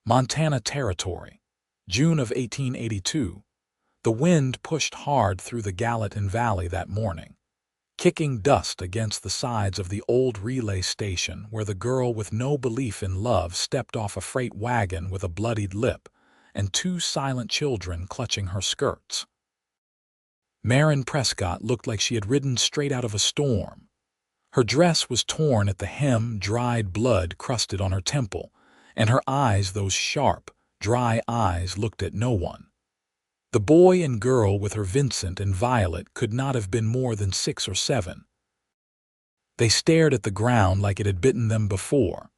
Montana Territory, June of 1882. The wind pushed hard through the Gallatin Valley that morning, kicking dust against the sides of the old relay station where the girl with no belief in love stepped off a freight wagon with a bloodied lip and two silent children clutching her skirts. Maren Prescott looked like she had ridden straight out of a storm. Her dress was torn at the hem, dried blood crusted on her temple, and her eyes, those sharp, dry eyes, looked at no one. The boy and girl with her Vincent and Violet could not have been more than 6 or 7. They stared at the ground like it had bitten them before.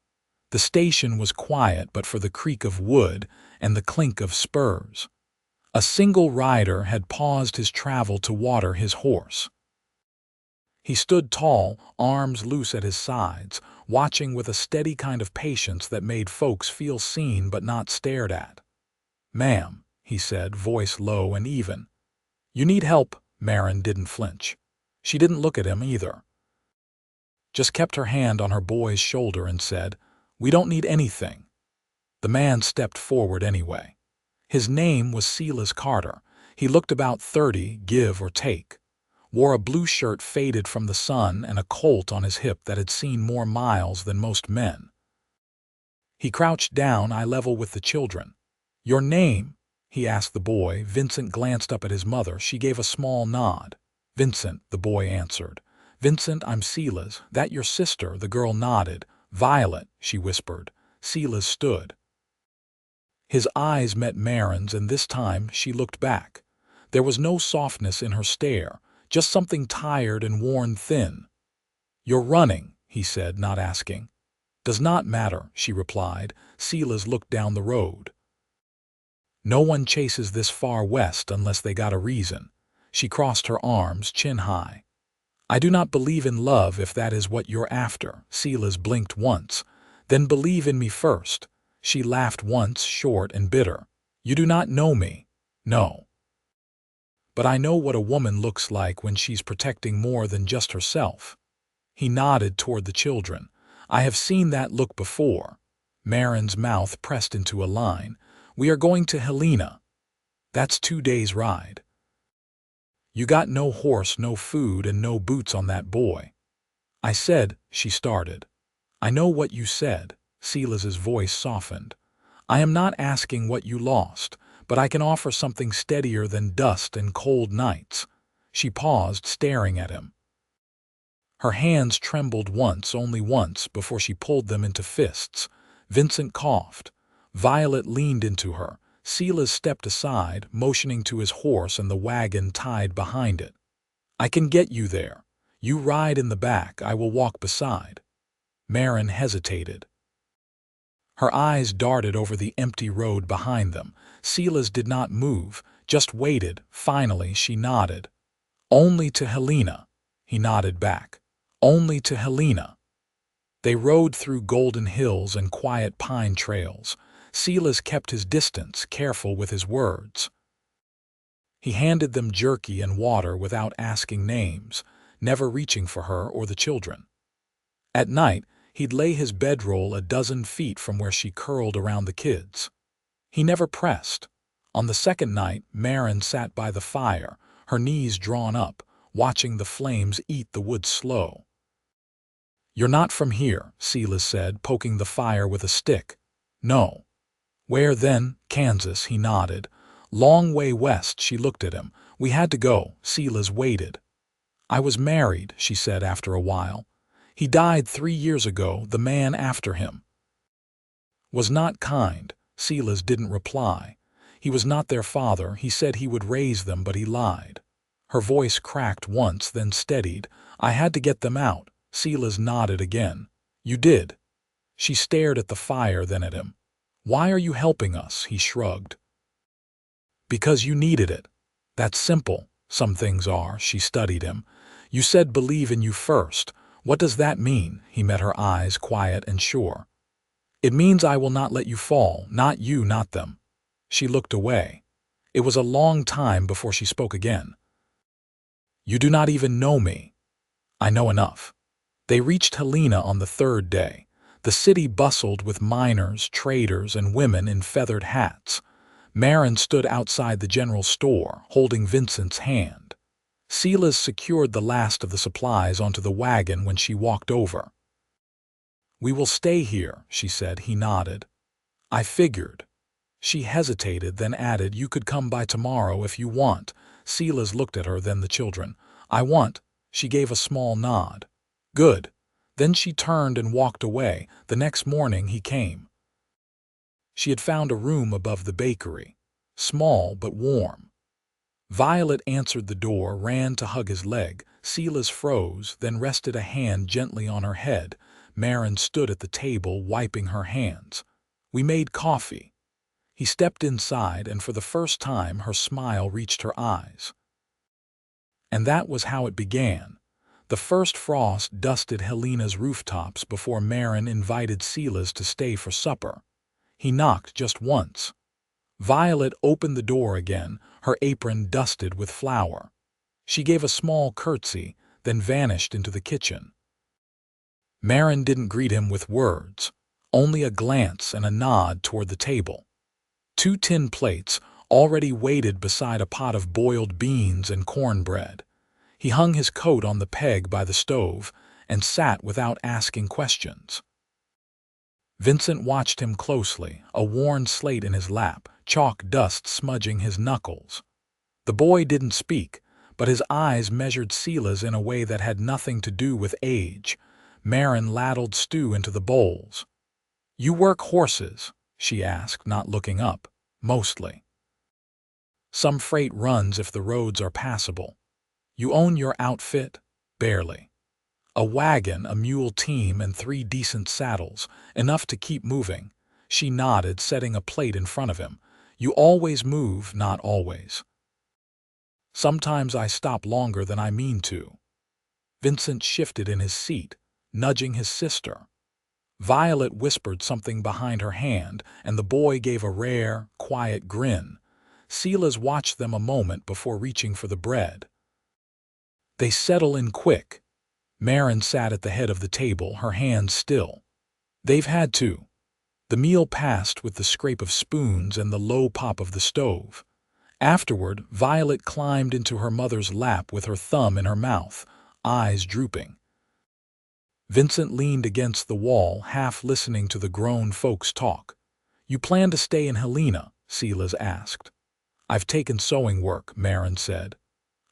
The station was quiet but for the creak of wood and the clink of spurs. A single rider had paused his travel to water his horse. He stood tall, arms loose at his sides, watching with a steady kind of patience that made folks feel seen but not stared at. "Ma'am," he said, voice low and even. "You need help?" Maren didn't flinch. She didn't look at him either. Just kept her hand on her boy's shoulder and said, "We don't need anything." The man stepped forward anyway. His name was Silas Carter. He looked about 30, give or take. Wore a blue shirt faded from the sun and a Colt on his hip that had seen more miles than most men. He crouched down eye level with the children. "Your name?" he asked the boy. Vincent glanced up at his mother. She gave a small nod. "Vincent," the boy answered. "Vincent, I'm Silas. That your sister?" The girl nodded. "Violet," she whispered. Silas stood. His eyes met Maren's, and this time she looked back. There was no softness in her stare, just something tired and worn thin. "You're running," he said, not asking. "Does not matter," she replied. Silas looked down the road. "No one chases this far west unless they got a reason." She crossed her arms, chin high. "I do not believe in love if that is what you're after." Silas blinked once. "Then believe in me first." She laughed once, short and bitter. "You do not know me." "No. But I know what a woman looks like when she's protecting more than just herself." He nodded toward the children. "I have seen that look before." Maren's mouth pressed into a line. "We are going to Helena." "That's 2 days' ride." "You got no horse, no food, and no boots on that boy." "I said," she started. "I know what you said." Silas's voice softened. "I am not asking what you lost, but I can offer something steadier than dust and cold nights." She paused, staring at him. Her hands trembled once, only once, before she pulled them into fists. Vincent coughed. Violet leaned into her. Silas stepped aside, motioning to his horse and the wagon tied behind it. "I can get you there. You ride in the back, I will walk beside." Maren hesitated. Her eyes darted over the empty road behind them. Silas did not move, just waited. Finally, she nodded. "Only to Helena." He nodded back. "Only to Helena." They rode through golden hills and quiet pine trails. Silas kept his distance, careful with his words. He handed them jerky and water without asking names, never reaching for her or the children. At night, he'd lay his bedroll a dozen feet from where she curled around the kids. He never pressed. On the second night, Maren sat by the fire, her knees drawn up, watching the flames eat the wood slow. "You're not from here," Silas said, poking the fire with a stick. "No." "Where then?" "Kansas," he nodded. "Long way west." She looked at him. "We had to go." Silas waited. "I was married," she said after a while. "He died 3 years ago. The man after him was not kind." Silas didn't reply. He was not their father. He said he would raise them, but he lied. Her voice cracked once, then steadied. "I had to get them out." Silas nodded again. "You did." She stared at the fire, then at him. "Why are you helping us?" He shrugged. "Because you needed it. That's simple." "Some things are." She studied him. "You said believe in you first. What does that mean?" He met her eyes, quiet and sure. "It means I will not let you fall. Not you, not them." She looked away. It was a long time before she spoke again. "You do not even know me." "I know enough." They reached Helena on the 3rd day. The city bustled with miners, traders, and women in feathered hats. Maren stood outside the general store, holding Vincent's hand. Silas secured the last of the supplies onto the wagon when she walked over. "We will stay here," she said. He nodded. "I figured." She hesitated, then added, "You could come by tomorrow if you want." Silas looked at her, then the children. "I want." She gave a small nod. "Good." Then she turned and walked away. The next morning he came. She had found a room above the bakery, small but warm. Violet answered the door, ran to hug his leg. Silas froze, then rested a hand gently on her head. Maren stood at the table, wiping her hands. "We made coffee." He stepped inside, and for the first time her smile reached her eyes. And that was how it began. The first frost dusted Helena's rooftops before Maren invited Silas to stay for supper. He knocked just once. Violet opened the door again, her apron dusted with flour. She gave a small curtsy, then vanished into the kitchen. Maren didn't greet him with words, only a glance and a nod toward the table. 2 tin plates already waited beside a pot of boiled beans and cornbread. He hung his coat on the peg by the stove and sat without asking questions. Vincent watched him closely, a worn slate in his lap, chalk dust smudging his knuckles. The boy didn't speak, but his eyes measured Silas in a way that had nothing to do with age. Maren ladled stew into the bowls. "You work horses?" she asked, not looking up. "Mostly." "Some freight runs if the roads are passable." "You own your outfit?" "Barely." "A wagon, a mule team, and 3 decent saddles, enough to keep moving." She nodded, setting a plate in front of him. "You always move?" "Not always. Sometimes I stop longer than I mean to." Vincent shifted in his seat, nudging his sister. Violet whispered something behind her hand, and the boy gave a rare, quiet grin. Silas watched them a moment before reaching for the bread. "They settle in quick." Maren sat at the head of the table, her hands still. "They've had to." The meal passed with the scrape of spoons and the low pop of the stove. Afterward, Violet climbed into her mother's lap with her thumb in her mouth, eyes drooping. Vincent leaned against the wall, half listening to the grown folks talk. "You plan to stay in Helena?" Silas asked. "I've taken sewing work," Maren said.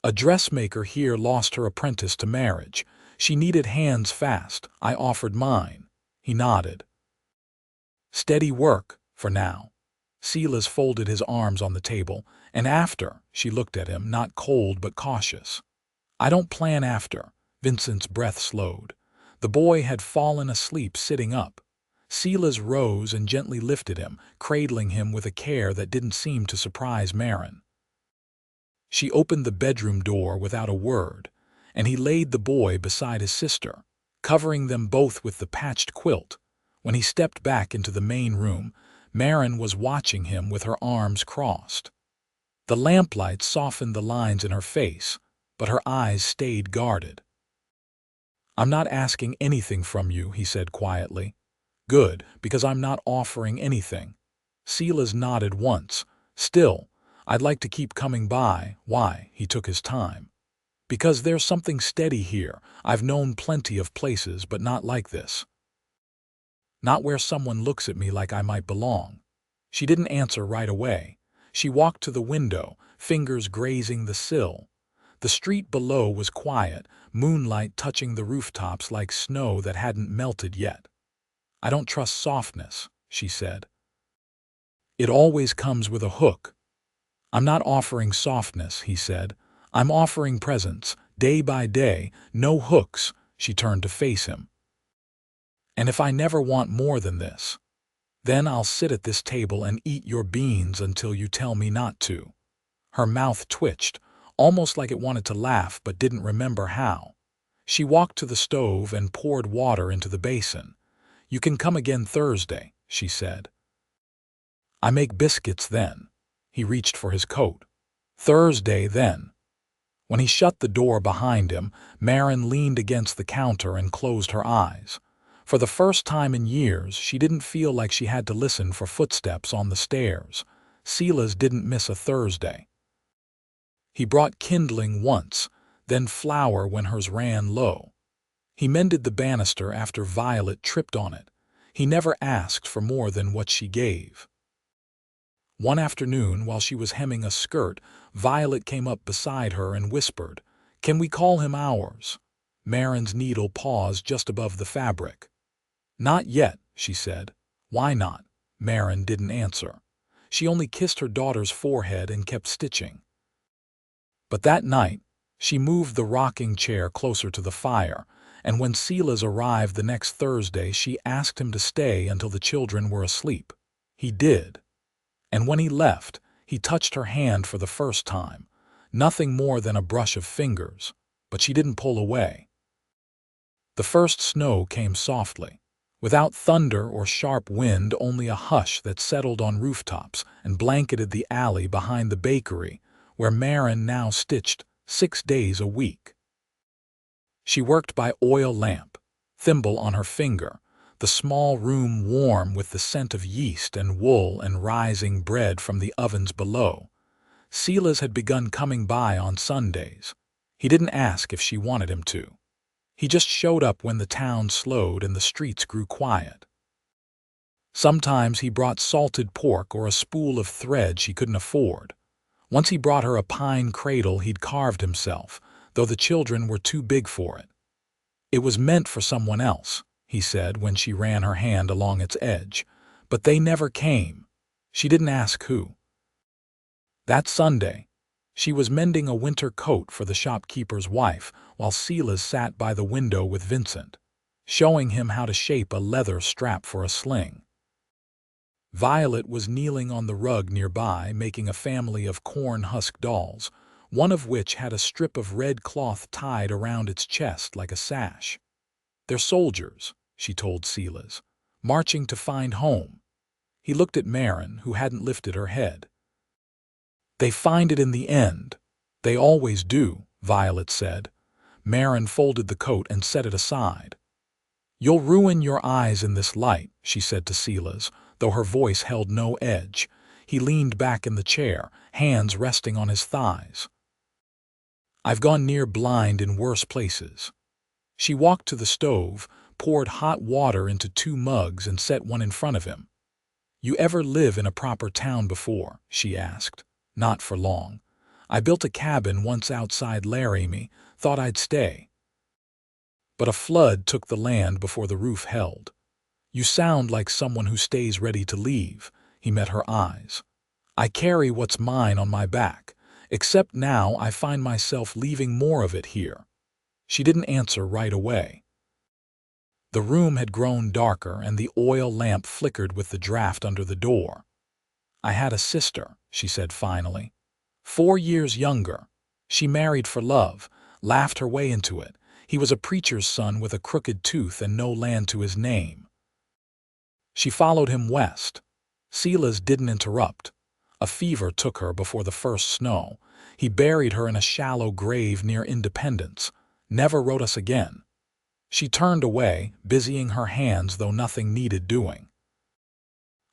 "A dressmaker here lost her apprentice to marriage. She needed hands fast. I offered mine." He nodded. "Steady work, for now." Silas folded his arms on the table, and after, she looked at him, not cold but cautious. "I don't plan after." Vincent's breath slowed. The boy had fallen asleep sitting up. Silas rose and gently lifted him, cradling him with a care that didn't seem to surprise Maren. She opened the bedroom door without a word, and he laid the boy beside his sister, covering them both with the patched quilt. When he stepped back into the main room, Maren was watching him with her arms crossed. The lamplight softened the lines in her face, but her eyes stayed guarded. "I'm not asking anything from you," he said quietly. "Good, because I'm not offering anything." Silas nodded once. "Still, I'd like to keep coming by." "Why?" He took his time. "Because there's something steady here. I've known plenty of places, but not like this. Not where someone looks at me like I might belong." She didn't answer right away. She walked to the window, fingers grazing the sill. The street below was quiet, moonlight touching the rooftops like snow that hadn't melted yet. "I don't trust softness," she said. "It always comes with a hook." "I'm not offering softness," he said. "I'm offering presence, day by day, no hooks." She turned to face him. "And if I never want more than this, then I'll sit at this table and eat your beans until you tell me not to." Her mouth twitched, almost like it wanted to laugh but didn't remember how. She walked to the stove and poured water into the basin. "You can come again Thursday," she said. "I make biscuits then." He reached for his coat. "Thursday, then." When he shut the door behind him, Maren leaned against the counter and closed her eyes. For the first time in years, she didn't feel like she had to listen for footsteps on the stairs. Silas didn't miss a Thursday. He brought kindling once, then flour when hers ran low. He mended the banister after Violet tripped on it. He never asked for more than what she gave. One afternoon, while she was hemming a skirt, Violet came up beside her and whispered, "Can we call him ours?" Maren's needle paused just above the fabric. "Not yet," she said. "Why not?" Maren didn't answer. She only kissed her daughter's forehead and kept stitching. But that night, she moved the rocking chair closer to the fire, and when Silas arrived the next Thursday, she asked him to stay until the children were asleep. He did. And when he left, he touched her hand for the first time. Nothing more than a brush of fingers, but she didn't pull away. The first snow came softly. Without thunder or sharp wind, only a hush that settled on rooftops and blanketed the alley behind the bakery, where Maren now stitched 6 days a week. She worked by oil lamp, thimble on her finger, the small room warm with the scent of yeast and wool and rising bread from the ovens below. Silas had begun coming by on Sundays. He didn't ask if she wanted him to. He just showed up when the town slowed and the streets grew quiet. Sometimes he brought salted pork or a spool of thread she couldn't afford. Once he brought her a pine cradle he'd carved himself, though the children were too big for it. "It was meant for someone else," he said when she ran her hand along its edge, "but they never came." She didn't ask who. That Sunday, she was mending a winter coat for the shopkeeper's wife while Silas sat by the window with Vincent, showing him how to shape a leather strap for a sling. Violet was kneeling on the rug nearby, making a family of corn-husk dolls, one of which had a strip of red cloth tied around its chest like a sash. "They're soldiers," she told Silas, "marching to find home." He looked at Maren, who hadn't lifted her head. "They find it in the end. They always do," Violet said. Maren folded the coat and set it aside. "You'll ruin your eyes in this light," she said to Silas, though her voice held no edge. He leaned back in the chair, hands resting on his thighs. "I've gone near blind in worse places." She walked to the stove, poured hot water into 2 mugs and set one in front of him. "You ever live in a proper town before?" she asked. "Not for long. I built a cabin once outside Laramie, thought I'd stay. But a flood took the land before the roof held." "You sound like someone who stays ready to leave." He met her eyes. "I carry what's mine on my back, except now I find myself leaving more of it here." She didn't answer right away. The room had grown darker and the oil lamp flickered with the draft under the door. "I had a sister," she said finally. 4 years younger. She married for love, laughed her way into it. He was a preacher's son with a crooked tooth and no land to his name. She followed him west. Silas didn't interrupt. A fever took her before the first snow. He buried her in a shallow grave near Independence. Never wrote us again. She turned away, busying her hands though nothing needed doing.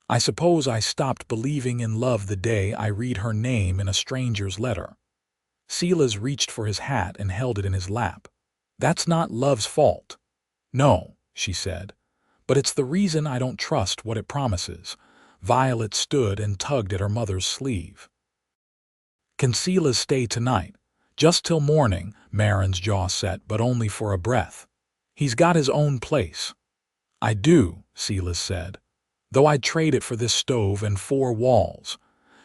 "I suppose I stopped believing in love the day I read her name in a stranger's letter." Silas reached for his hat and held it in his lap. "That's not love's fault." "No," she said, "but it's the reason I don't trust what it promises." Violet stood and tugged at her mother's sleeve. "Can Silas stay tonight?" "Just till morning," Maren's jaw set, but only for a breath. "He's got his own place." "I do," Silas said, "though I'd trade it for this stove and 4 walls."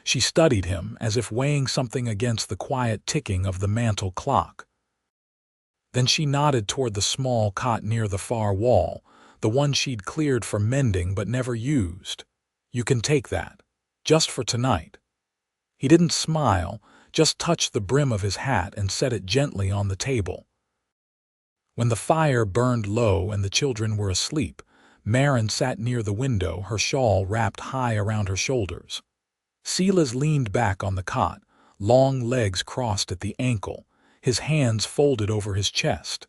She studied him as if weighing something against the quiet ticking of the mantel clock. Then she nodded toward the small cot near the far wall, the one she'd cleared for mending but never used. "You can take that. Just for tonight." He didn't smile, just touched the brim of his hat and set it gently on the table. When the fire burned low and the children were asleep, Maren sat near the window, her shawl wrapped high around her shoulders. Silas leaned back on the cot, long legs crossed at the ankle, his hands folded over his chest.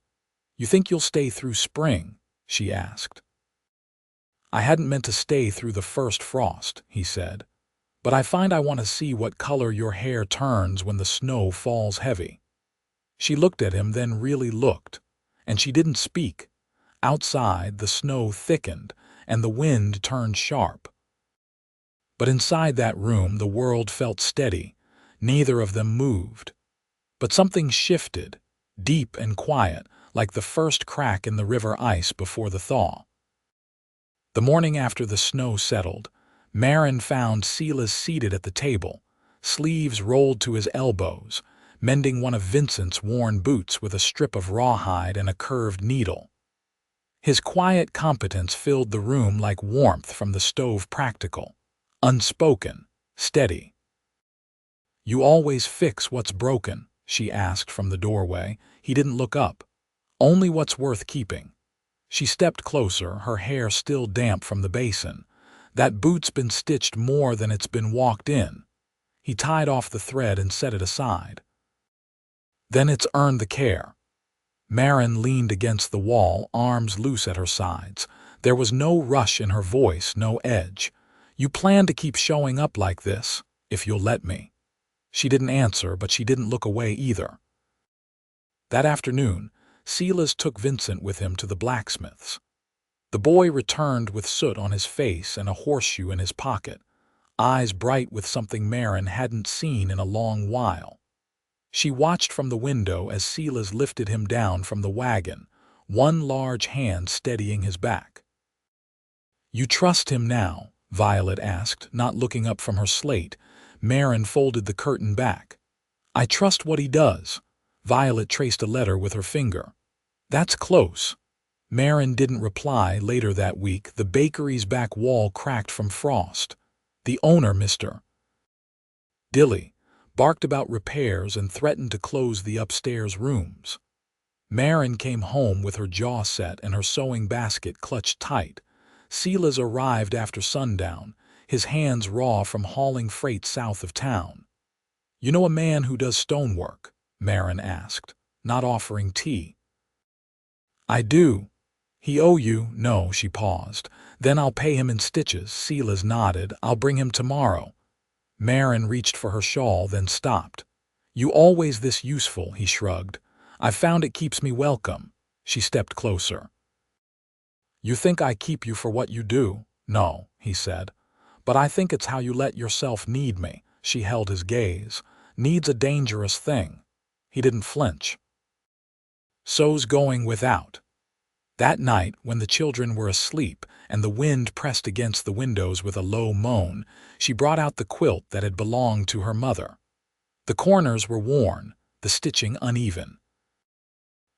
"You think you'll stay through spring?" she asked. "I hadn't meant to stay through the first frost," he said, "but I find I want to see what color your hair turns when the snow falls heavy." She looked at him, then really looked, and she didn't speak. Outside, the snow thickened, and the wind turned sharp. But inside that room, the world felt steady. Neither of them moved. But something shifted, deep and quiet, like the first crack in the river ice before the thaw. The morning after the snow settled, Maren found Silas seated at the table, sleeves rolled to his elbows, mending one of Vincent's worn boots with a strip of rawhide and a curved needle. His quiet competence filled the room like warmth from the stove, practical, unspoken, steady. "You always fix what's broken?" she asked from the doorway. He didn't look up. "Only what's worth keeping." She stepped closer, her hair still damp from the basin. "That boot's been stitched more than it's been walked in." He tied off the thread and set it aside. "Then it's earned the care." Maren leaned against the wall, arms loose at her sides. There was no rush in her voice, no edge. "You plan to keep showing up like this, if you'll let me." She didn't answer, but she didn't look away either. That afternoon, Silas took Vincent with him to the blacksmith's. The boy returned with soot on his face and a horseshoe in his pocket, eyes bright with something Maren hadn't seen in a long while. She watched from the window as Silas lifted him down from the wagon, one large hand steadying his back. "You trust him now?" Violet asked, not looking up from her slate. Maren folded the curtain back. "I trust what he does." Violet traced a letter with her finger. "That's close." Maren didn't reply. Later that week, the bakery's back wall cracked from frost. The owner, Mr. Dilly, barked about repairs and threatened to close the upstairs rooms. Maren came home with her jaw set and her sewing basket clutched tight. Silas arrived after sundown, his hands raw from hauling freight south of town. "You know a man who does stonework?" Maren asked, not offering tea. "I do." "He owe you?" "No," she paused. "Then I'll pay him in stitches." Silas nodded. "I'll bring him tomorrow." Maren reached for her shawl, then stopped. "You always this useful," he shrugged. "I've found it keeps me welcome." She stepped closer. "You think I keep you for what you do?" "No," he said. "But I think it's how you let yourself need me." She held his gaze. "Need's a dangerous thing." He didn't flinch. "So's going without." That night, when the children were asleep and the wind pressed against the windows with a low moan, she brought out the quilt that had belonged to her mother. The corners were worn, the stitching uneven.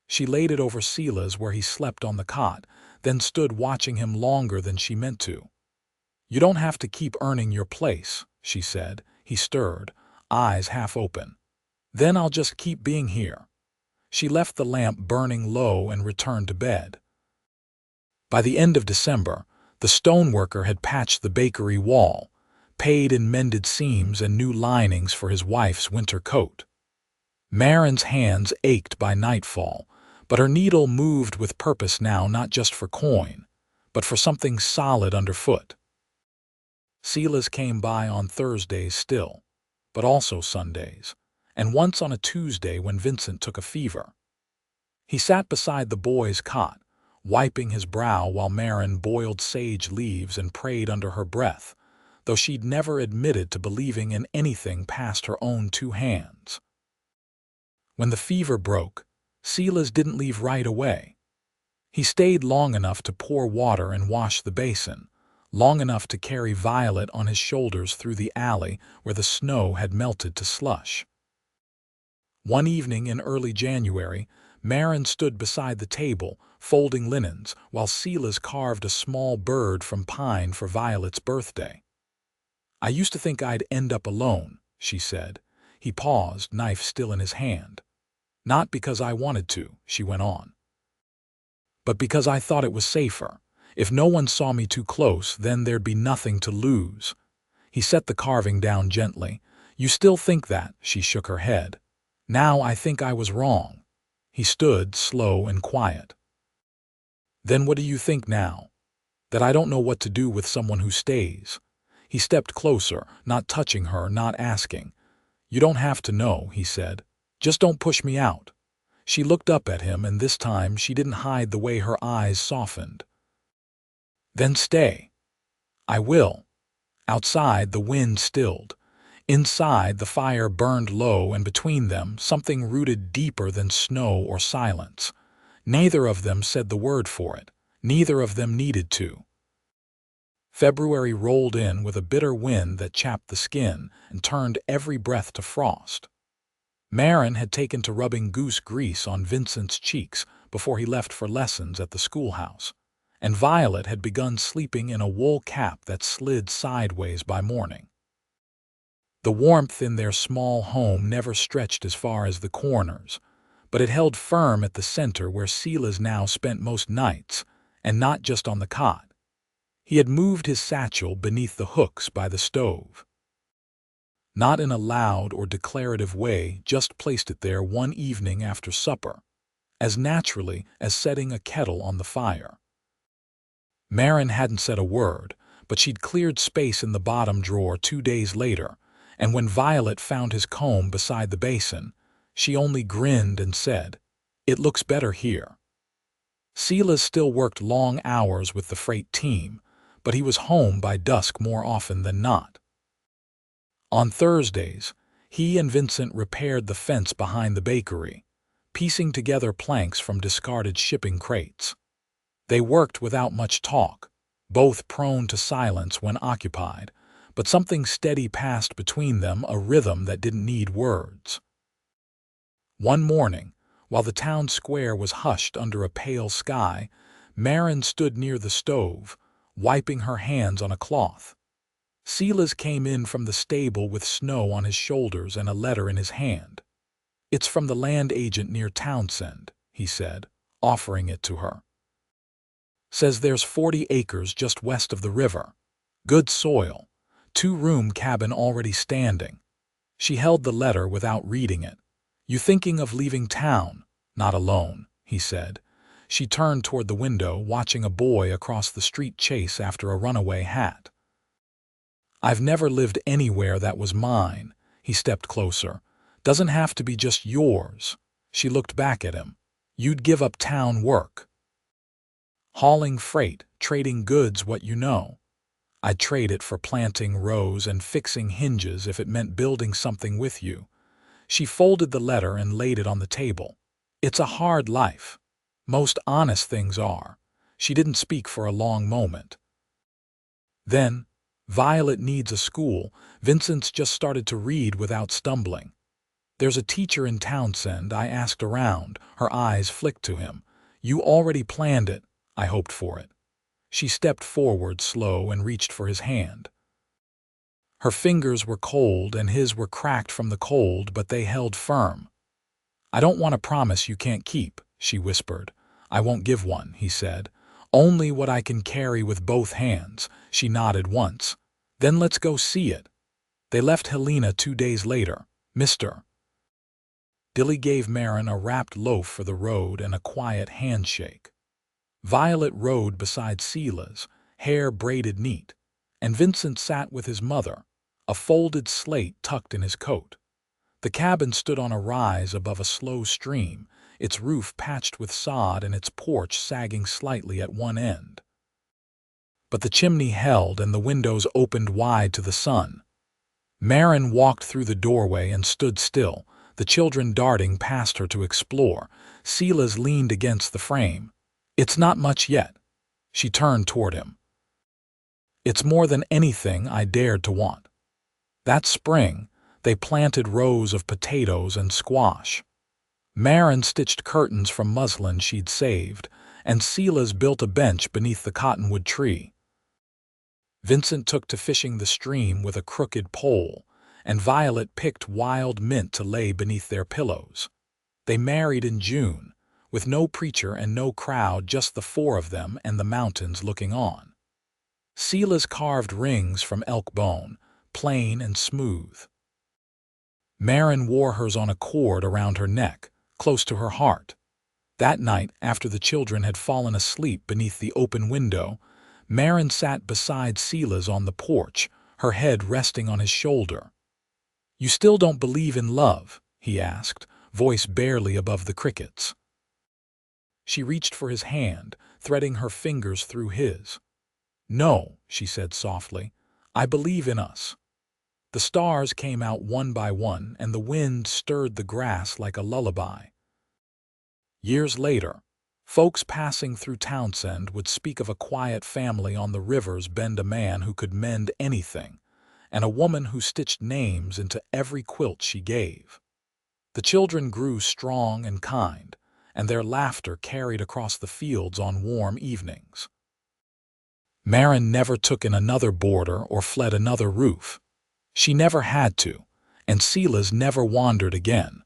She laid it over Silas where he slept on the cot, then stood watching him longer than she meant to. "You don't have to keep earning your place," she said. He stirred, eyes half open. "Then I'll just keep being here." She left the lamp burning low and returned to bed. By the end of December, the stoneworker had patched the bakery wall, paid in mended seams and new linings for his wife's winter coat. Maren's hands ached by nightfall, but her needle moved with purpose now, not just for coin, but for something solid underfoot. Silas came by on Thursdays still, but also Sundays, and once on a Tuesday when Vincent took a fever. He sat beside the boy's cot, wiping his brow while Maren boiled sage leaves and prayed under her breath, though she'd never admitted to believing in anything past her own two hands. When the fever broke, Silas didn't leave right away. He stayed long enough to pour water and wash the basin, long enough to carry Violet on his shoulders through the alley where the snow had melted to slush. One evening in early January, Maren stood beside the table, folding linens, while Silas carved a small bird from pine for Violet's birthday. "I used to think I'd end up alone," she said. He paused, knife still in his hand. "Not because I wanted to," she went on, "but because I thought it was safer. If no one saw me too close, then there'd be nothing to lose." He set the carving down gently. "You still think that?" She shook her head. "Now I think I was wrong." He stood, slow and quiet. "Then what do you think now?" that I don't know what to do with someone who stays. He stepped closer, not touching her, not asking. You don't have to know, he said. Just don't push me out. She looked up at him, and this time she didn't hide the way her eyes softened. Then stay. I will. Outside, the wind stilled. Inside, the fire burned low, and between them, something rooted deeper than snow or silence. Neither of them said the word for it. Neither of them needed to. February rolled in with a bitter wind that chapped the skin and turned every breath to frost. Maren had taken to rubbing goose grease on Vincent's cheeks before he left for lessons at the schoolhouse, and Violet had begun sleeping in a wool cap that slid sideways by morning. The warmth in their small home never stretched as far as the corners, but it held firm at the center where Silas now spent most nights, and not just on the cot. He had moved his satchel beneath the hooks by the stove. Not in a loud or declarative way, just placed it there one evening after supper, as naturally as setting a kettle on the fire. Maren hadn't said a word, but she'd cleared space in the bottom drawer 2 days later, and when Violet found his comb beside the basin, she only grinned and said, "It looks better here." Silas still worked long hours with the freight team, but he was home by dusk more often than not. On Thursdays, he and Vincent repaired the fence behind the bakery, piecing together planks from discarded shipping crates. They worked without much talk, both prone to silence when occupied, but something steady passed between them, a rhythm that didn't need words. One morning, while the town square was hushed under a pale sky, Maren stood near the stove, wiping her hands on a cloth. Silas came in from the stable with snow on his shoulders and a letter in his hand. "It's from the land agent near Townsend," he said, offering it to her. "Says there's 40 acres just west of the river. Good soil. 2-room cabin already standing." She held the letter without reading it. "You thinking of leaving town?" "Not alone," he said. She turned toward the window, watching a boy across the street chase after a runaway hat. "I've never lived anywhere that was mine." He stepped closer. "Doesn't have to be just yours." She looked back at him. "You'd give up town work." "Hauling freight, trading goods, what you know." "I'd trade it for planting rows and fixing hinges if it meant building something with you." She folded the letter and laid it on the table. "It's a hard life. Most honest things are." She didn't speak for a long moment. Then, "Violet needs a school. Vincent's just started to read without stumbling. There's a teacher in Townsend. I asked around." Her eyes flicked to him. "You already planned it." "I hoped for it." She stepped forward, slow, and reached for his hand. Her fingers were cold and his were cracked from the cold, but they held firm. "I don't want a promise you can't keep," she whispered. "I won't give one," he said. "Only what I can carry with both hands." She nodded once. "Then let's go see it." They left Helena 2 days later. Mr. Dilly gave Maren a wrapped loaf for the road and a quiet handshake. Violet rode beside Silas, hair braided neat, and Vincent sat with his mother, a folded slate tucked in his coat. The cabin stood on a rise above a slow stream, its roof patched with sod and its porch sagging slightly at one end. But the chimney held and the windows opened wide to the sun. Maren walked through the doorway and stood still, the children darting past her to explore. Silas leaned against the frame. "It's not much yet." She turned toward him. "It's more than anything I dared to want." That spring, they planted rows of potatoes and squash. Maren stitched curtains from muslin she'd saved, and Silas built a bench beneath the cottonwood tree. Vincent took to fishing the stream with a crooked pole, and Violet picked wild mint to lay beneath their pillows. They married in June, with no preacher and no crowd, just the 4 of them and the mountains looking on. Silas carved rings from elk bone, plain and smooth. Maren wore hers on a cord around her neck, close to her heart. That night, after the children had fallen asleep beneath the open window, Maren sat beside Silas on the porch, her head resting on his shoulder. "You still don't believe in love?" he asked, voice barely above the crickets. She reached for his hand, threading her fingers through his. "No," she said softly, "I believe in us." The stars came out one by one, and the wind stirred the grass like a lullaby. Years later, folks passing through Townsend would speak of a quiet family on the river's bend, a man who could mend anything, and a woman who stitched names into every quilt she gave. The children grew strong and kind, and their laughter carried across the fields on warm evenings. Maren never took in another boarder or fled another roof. She never had to, and Silas never wandered again,